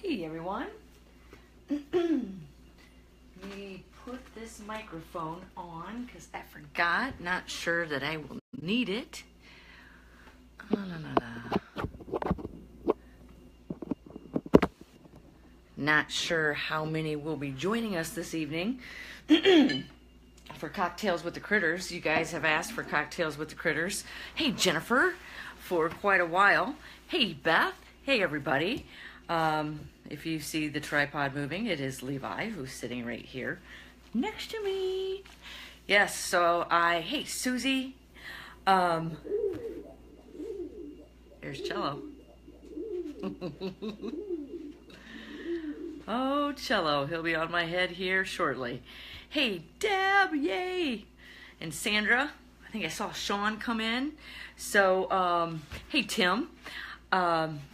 Hey everyone. Let me put this microphone on because I forgot. Not sure that I will need it. Not sure how many will be joining us this evening for Cocktails with the Critters. You guys have asked for Cocktails with the Critters. Hey Jennifer, for quite a while. Hey Beth. Hey everybody. If you see the tripod moving, it is Levi, who's sitting right here next to me. Yes, so hey Susie. There's Chello. Oh, Chello, he'll be on my head here shortly. Hey Deb, yay. And Sandra, I think I saw Sean come in. So, hey Tim.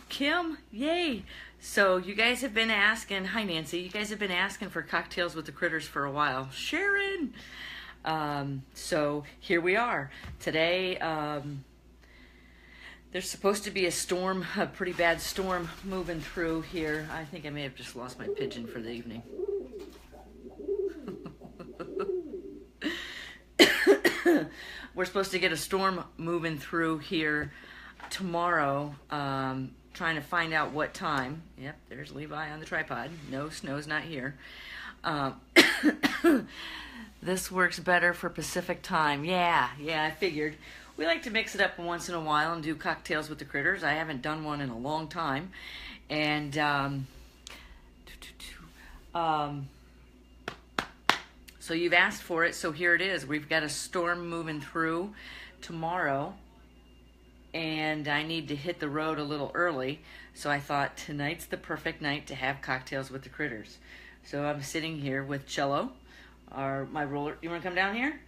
Kim, yay. So you guys have been asking, hi Nancy, you guys have been asking for Cocktails with the Critters for a while. Sharon. So here we are. Today, there's supposed to be a storm, a pretty bad storm moving through here. I think I may have just lost my pigeon for the evening. We're supposed to get a storm moving through here tomorrow. Trying to find out what time. Yep, there's Levi on the tripod. No, snow's not here. This works better for Pacific time. Yeah, I figured. We like to mix it up once in a while and do Cocktails with the Critters. I haven't done one in a long time. And so you've asked for it, so here it is. We've got a storm moving through tomorrow. And I need to hit the road a little early, so I thought tonight's the perfect night to have Cocktails with the Critters. So I'm sitting here with Chello, my roller. You want to come down here?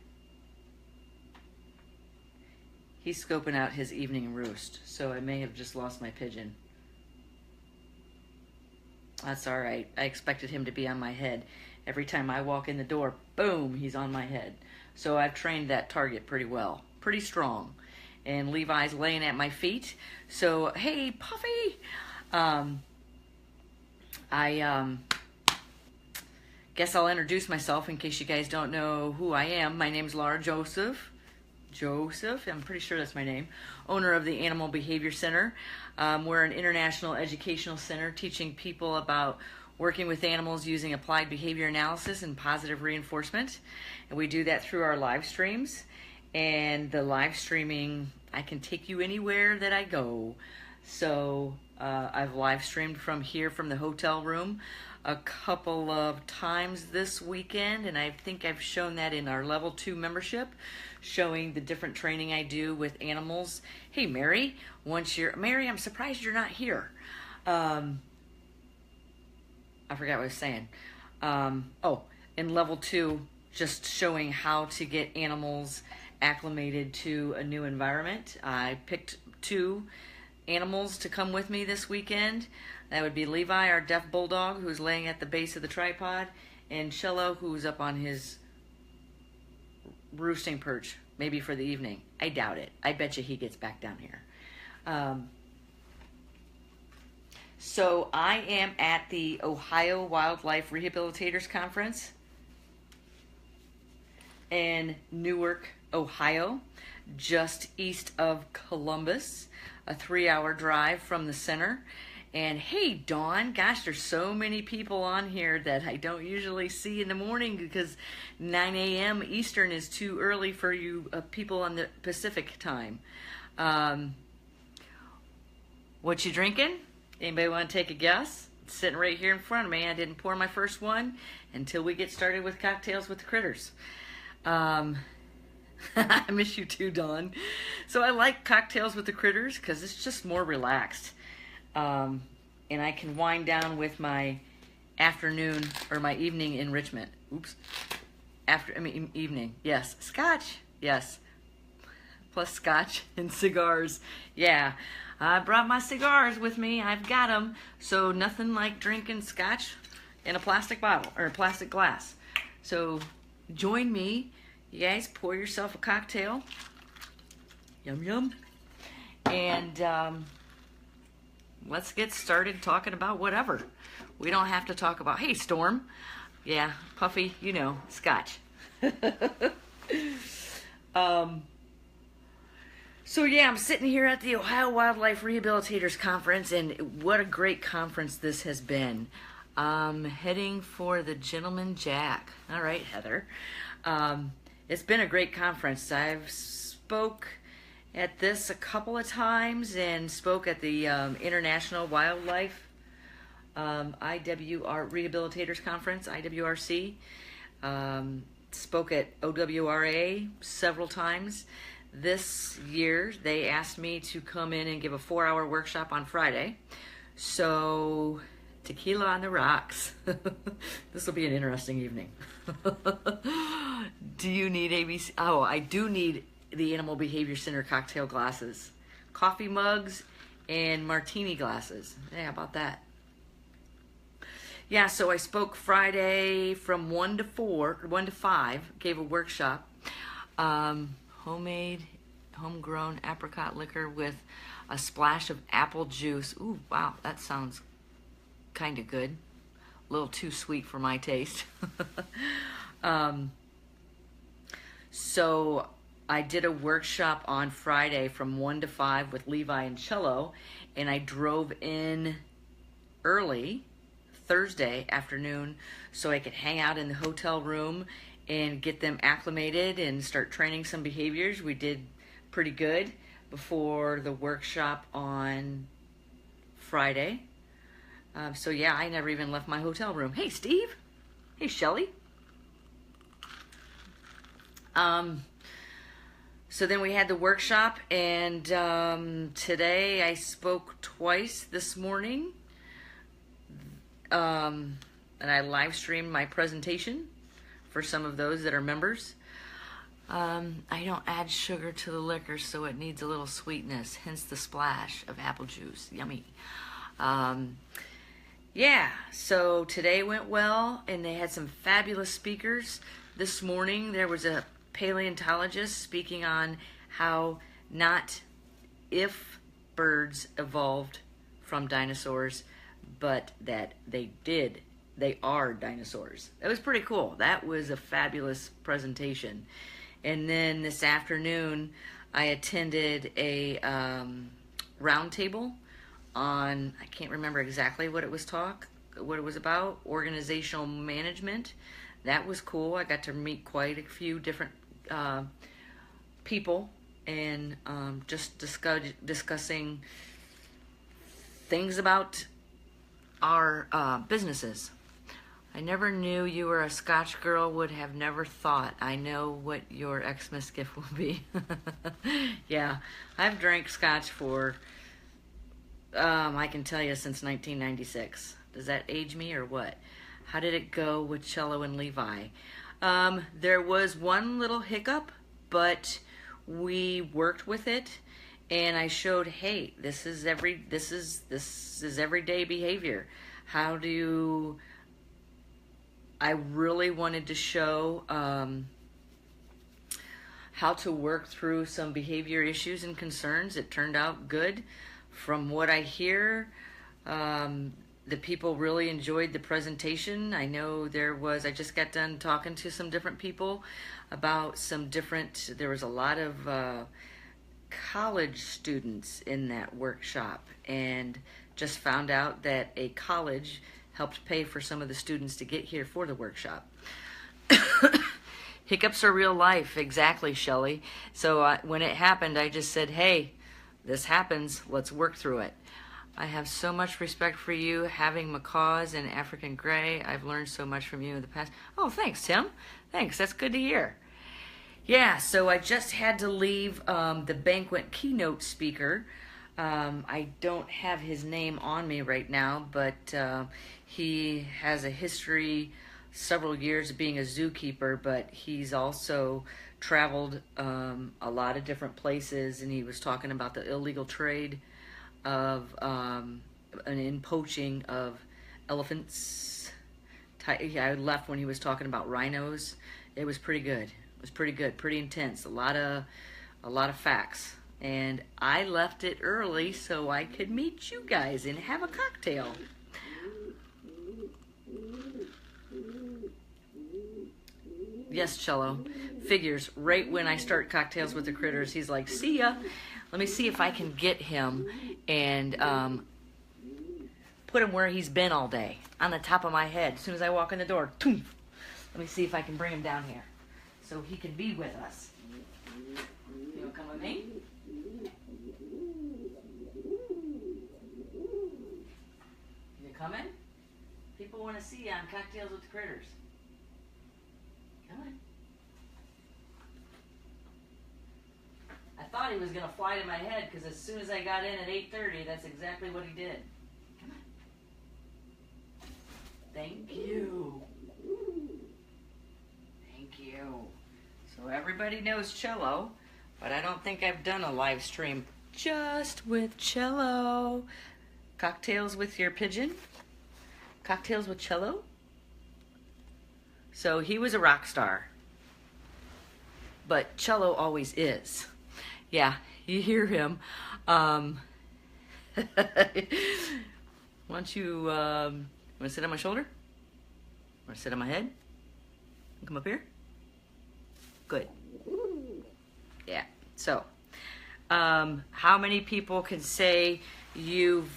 He's scoping out his evening roost, so I may have just lost my pigeon. That's all right. I expected him to be on my head. Every time I walk in the door, boom, he's on my head. So I've trained that target pretty well, pretty strong. And Levi's laying at my feet. So, hey, Puffy. I guess I'll introduce myself in case you guys don't know who I am. My name's Lara Joseph, I'm pretty sure that's my name. Owner of the Animal Behavior Center. We're an international educational center teaching people about working with animals using applied behavior analysis and positive reinforcement. And we do that through our live streams. And the live streaming, I can take you anywhere that I go. So I've live streamed from here from the hotel room a couple of times this weekend, and I think I've shown that in our level 2 membership, showing the different training I do with animals. Hey Mary, Mary, I'm surprised you're not here. I forgot what I was saying. In level 2, just showing how to get animals acclimated to a new environment. I picked 2 animals to come with me this weekend. That would be Levi, our deaf bulldog, who's laying at the base of the tripod, and Chello, who's up on his roosting perch, maybe for the evening. I doubt it. I bet you he gets back down here. So I am at the Ohio Wildlife Rehabilitators Conference in Newark, Ohio, just east of Columbus, a 3-hour drive from the center. And hey, Dawn, gosh, there's so many people on here that I don't usually see in the morning because 9 a.m. Eastern is too early for you people on the Pacific time. What you drinking? Anybody want to take a guess? It's sitting right here in front of me. I didn't pour my first one until we get started with Cocktails with the Critters. I miss you too, Dawn. So I like Cocktails with the Critters because it's just more relaxed. And I can wind down with my afternoon or my evening enrichment. Oops. Evening. Yes. Scotch. Yes. Plus scotch and cigars. Yeah. I brought my cigars with me. I've got them. So nothing like drinking scotch in a plastic bottle or a plastic glass. So join me. You guys pour yourself a cocktail. Yum, yum. And let's get started talking about whatever. We don't have to talk about, hey, Storm. Yeah, Puffy, you know, Scotch. So yeah, I'm sitting here at the Ohio Wildlife Rehabilitators Conference, and what a great conference this has been. Heading for the Gentleman Jack. All right, Heather. It's been a great conference. I've spoke at this a couple of times and spoke at the International Wildlife IWR Rehabilitators Conference, IWRC. Spoke at OWRA several times. This year, they asked me to come in and give a 4-hour workshop on Friday. So, tequila on the rocks. This will be an interesting evening. Do you need ABC? Oh, I do need the Animal Behavior Center cocktail glasses, coffee mugs, and martini glasses. Yeah, how about that? Yeah, so I spoke Friday from 1 to 5, gave a workshop. Homemade, homegrown apricot liquor with a splash of apple juice. Ooh, wow, that sounds kind of good. A little too sweet for my taste. So I did a workshop on Friday from 1 to 5 with Levi and Chello, and I drove in early Thursday afternoon so I could hang out in the hotel room and get them acclimated and start training some behaviors. We did pretty good before the workshop on Friday. So yeah, I never even left my hotel room. Hey, Steve. Hey, Shelly. So then we had the workshop, and today I spoke twice this morning. And I live streamed my presentation for some of those that are members. I don't add sugar to the liquor, so it needs a little sweetness, hence the splash of apple juice. Yummy. Yeah, so today went well, and they had some fabulous speakers. This morning there was a paleontologist speaking on how not if birds evolved from dinosaurs, but that they are dinosaurs. That was pretty cool. That was a fabulous presentation. And then this afternoon, I attended a round table on, I can't remember exactly what it was about, organizational management. That was cool. I got to meet quite a few different people and just discussing things about our businesses. I never knew you were a Scotch girl, would have never thought. I know what your Xmas gift will be. Yeah, I've drank Scotch for, I can tell you, since 1996. Does that age me or what? How did it go with Chello and Levi? There was one little hiccup, but we worked with it, and I showed, hey, this is everyday behavior. How do you... I really wanted to show how to work through some behavior issues and concerns. It turned out good. From what I hear, the people really enjoyed the presentation. I know I just got done talking to some different people about there was a lot of college students in that workshop, and just found out that a college helped pay for some of the students to get here for the workshop. Hiccups are real life, exactly, Shelley. So when it happened, I just said, hey, this happens, let's work through it. I have so much respect for you, having macaws and African gray. I've learned so much from you in the past. Oh, thanks, Tim. Thanks, that's good to hear. Yeah, so I just had to leave the banquet keynote speaker. I don't have his name on me right now, but he has a history, several years of being a zookeeper, but he's also traveled a lot of different places, and he was talking about the illegal trade of in poaching of elephants. I left when he was talking about rhinos. It was pretty good. It was pretty good, pretty intense. A lot of facts. And I left it early so I could meet you guys and have a cocktail. Yes, Chello. Figures right when I start cocktails with the critters, he's like, see ya. Let me see if I can get him and put him where he's been all day, on the top of my head. As soon as I walk in the door, toom. Let me see if I can bring him down here so he can be with us. You want to come with me? You coming? People want to see you on Cocktails with the Critters. Come on. I thought he was going to fly to my head because as soon as I got in at 8:30, that's exactly what he did. Come on. Thank you. Thank you. So everybody knows Chello, but I don't think I've done a live stream just with Chello. Cocktails with your pigeon? Cocktails with Chello? So he was a rock star, but Chello always is. Yeah, you hear him. Why don't you, want to sit on my shoulder? Want to sit on my head? Come up here? Good. Yeah, so, how many people can say you've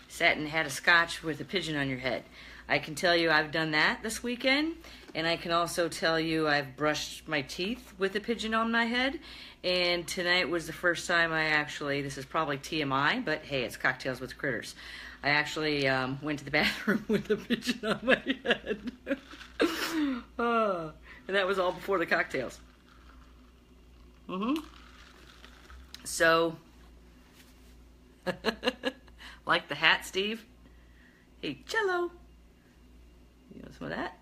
sat and had a scotch with a pigeon on your head? I can tell you I've done that this weekend, and I can also tell you I've brushed my teeth with a pigeon on my head, and tonight was the first time I actually, this is probably TMI, but hey, it's Cocktails with Critters. I actually went to the bathroom with a pigeon on my head. And that was all before the cocktails. So, like the hat, Steve? Hey, Chello. You want some of that?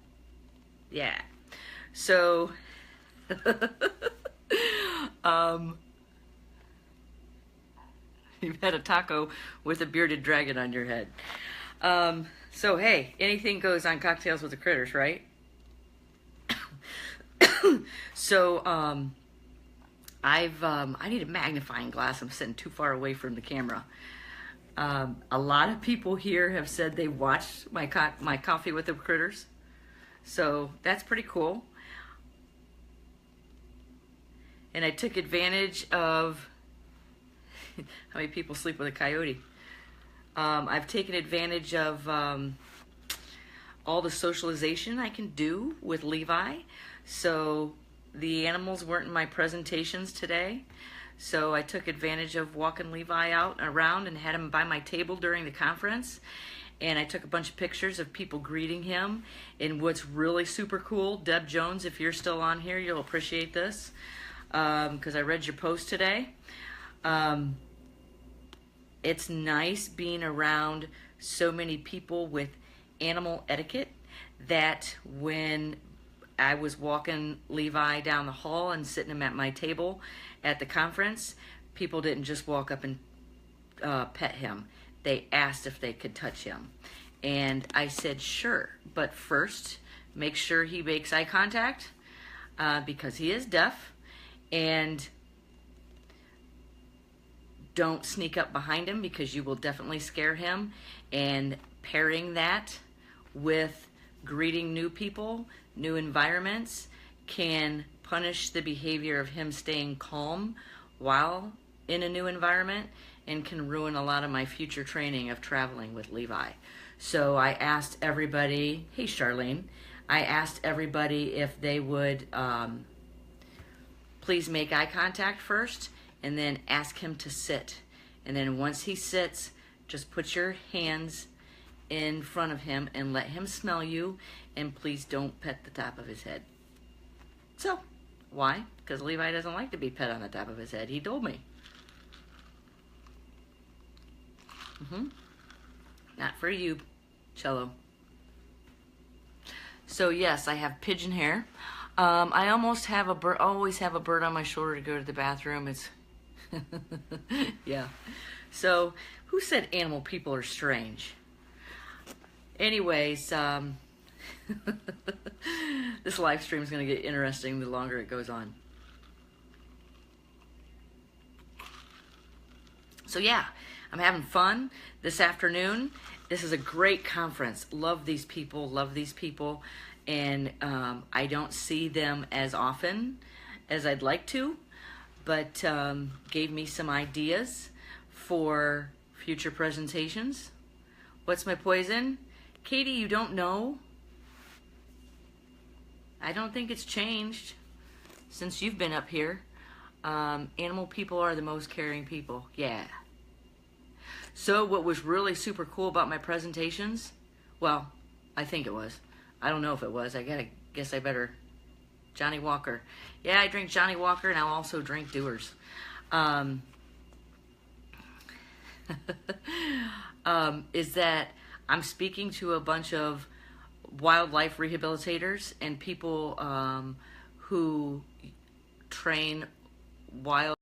Yeah. So, you've had a taco with a bearded dragon on your head. So, hey, anything goes on Cocktails with the Critters, right? So, I need a magnifying glass. I'm sitting too far away from the camera. A lot of people here have said they watched my Coffee with the Critters. So that's pretty cool. And I took advantage of how many people sleep with a coyote. I've taken advantage of all the socialization I can do with Levi. So the animals weren't in my presentations today. So I took advantage of walking Levi out and around and had him by my table during the conference. And I took a bunch of pictures of people greeting him. And what's really super cool, Deb Jones, if you're still on here, you'll appreciate this. Because I read your post today. It's nice being around so many people with animal etiquette that when I was walking Levi down the hall and sitting him at my table at the conference, people didn't just walk up and pet him. They asked if they could touch him. And I said, sure, but first, make sure he makes eye contact because he is deaf, and don't sneak up behind him because you will definitely scare him. And pairing that with greeting new people, new environments, can punish the behavior of him staying calm while in a new environment and can ruin a lot of my future training of traveling with Levi. So I asked everybody, hey Charlene, I asked everybody if they would please make eye contact first and then ask him to sit. And then once he sits, just put your hands in front of him and let him smell you, and please don't pet the top of his head. So, why? Because Levi doesn't like to be pet on the top of his head. He told me. Not for you, Chello. So yes, I have pigeon hair. I almost have a bird. Always have a bird on my shoulder to go to the bathroom. It's yeah. So who said animal people are strange? Anyways, this live stream is going to get interesting the longer it goes on. So yeah, I'm having fun this afternoon. This is a great conference. Love these people, and I don't see them as often as I'd like to, but gave me some ideas for future presentations. What's my poison? Katie, you don't know? I don't think it's changed since you've been up here. Animal people are the most caring people. Yeah. So what was really super cool about my presentations, well, I think it was. I don't know if it was. Guess I better. Johnny Walker. Yeah, I drink Johnny Walker, and I'll also drink Dewar's. Is that I'm speaking to a bunch of wildlife rehabilitators and people who train wild